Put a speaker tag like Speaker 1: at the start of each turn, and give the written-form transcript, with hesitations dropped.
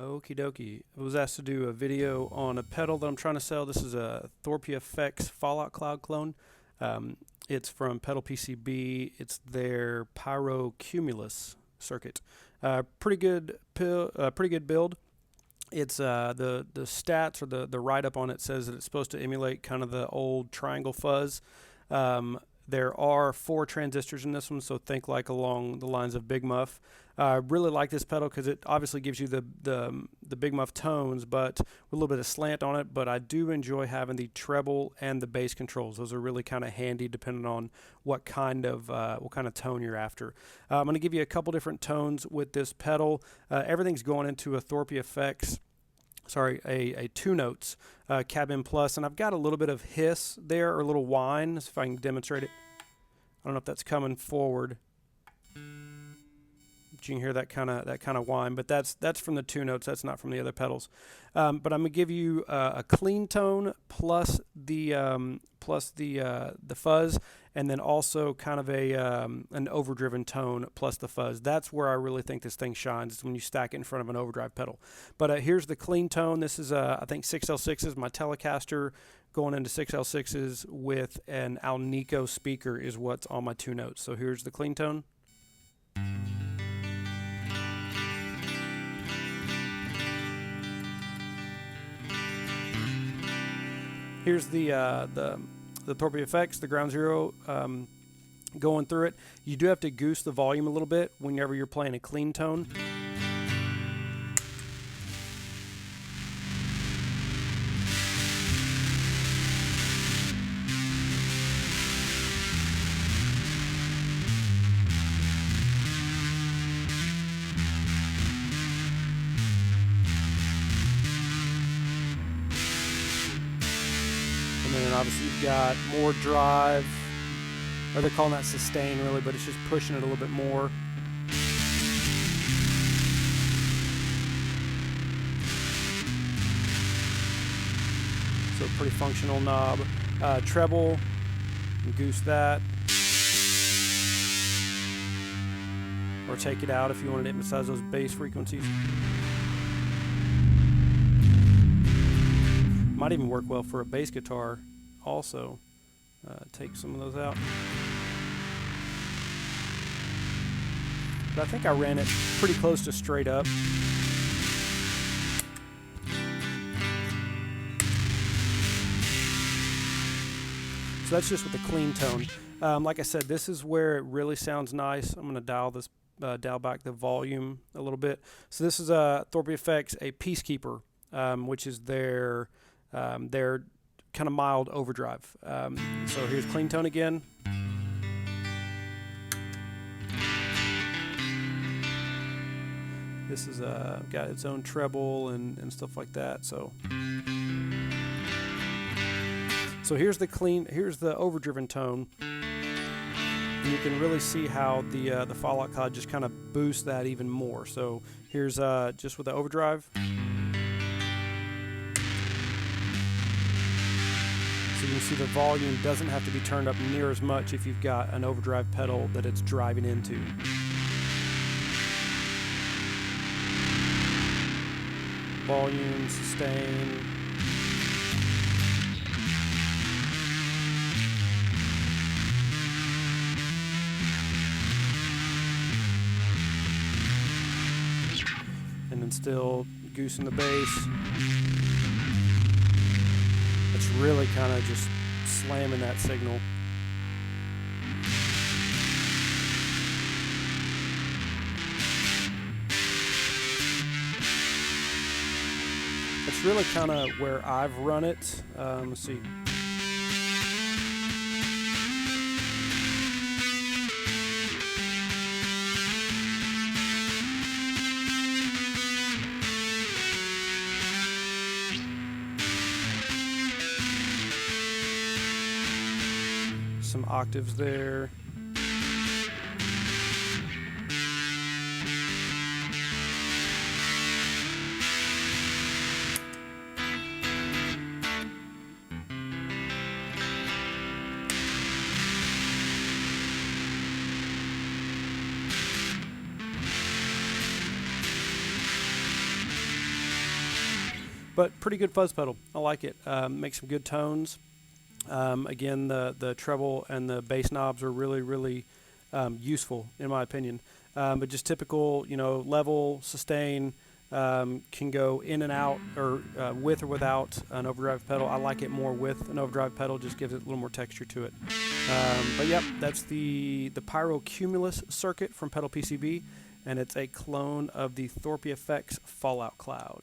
Speaker 1: Okie dokie. I was asked to do a video on a pedal that I'm trying to sell. This is a ThorpyFX Fallout Cloud clone. It's from Pedal PCB. It's their Pyrocumulus circuit. Pretty good build. It's the stats or the write-up on it says that it's supposed to emulate kind of the old triangle fuzz. There are 4 transistors in this one, so think like along the lines of Big Muff. I really like this pedal because it obviously gives you the Big Muff tones, but with a little bit of slant on it. But I do enjoy having the treble and the bass controls. Those are really kind of handy depending on what kind of tone you're after. I'm going to give you a couple different tones with this pedal. Everything's going into a ThorpyFX. A 2 notes cabin plus, and I've got a little bit of hiss there, or a little whine, if I can demonstrate it. I don't know if that's coming forward, but you can hear that kind of whine, but that's from the 2 notes. That's not from the other pedals. But I'm gonna give you a clean tone plus the fuzz, and then also kind of an overdriven tone plus the fuzz. That's where I really think this thing shines, is when you stack it in front of an overdrive pedal. But here's the clean tone. This is I think 6L6s. My Telecaster going into 6L6s with an Alnico speaker is what's on my 2 notes. So here's the clean tone. Here's the ThorpyFX, the Ground Zero, going through it. You do have to goose the volume a little bit whenever you're playing a clean tone. And then obviously you've got more drive, or they're calling that sustain really, but it's just pushing it a little bit more. So pretty functional knob. Treble, goose that. Or take it out if you wanted to emphasize those bass frequencies. Might even work well for a bass guitar also. Take some of those out. But I think I ran it pretty close to straight up. So that's just with the clean tone. Like I said, this is where it really sounds nice. I'm going to dial back the volume a little bit. So this is a ThorpyFX, a Peacekeeper, which is their kind of mild overdrive. So here's clean tone again. This is got its own treble and stuff like that. So here's the overdriven tone. And you can really see how the Fallout Cloud just kind of boosts that even more. So here's just with the overdrive. So you can see the volume doesn't have to be turned up near as much if you've got an overdrive pedal that it's driving into. Volume, sustain. And then still goosing the bass. It's really kind of just slamming that signal. It's really kind of where I've run it. Let's see. Some octaves there. but pretty good fuzz pedal. I like it. Makes some good tones. Again, the treble and the bass knobs are really useful in my opinion. But just typical, level, sustain, can go in and out, or with or without an overdrive pedal. I like it more with an overdrive pedal, just gives it a little more texture to it. But yep, that's the Pyrocumulus circuit from Pedal PCB, and it's a clone of the ThorpyFX Fallout Cloud.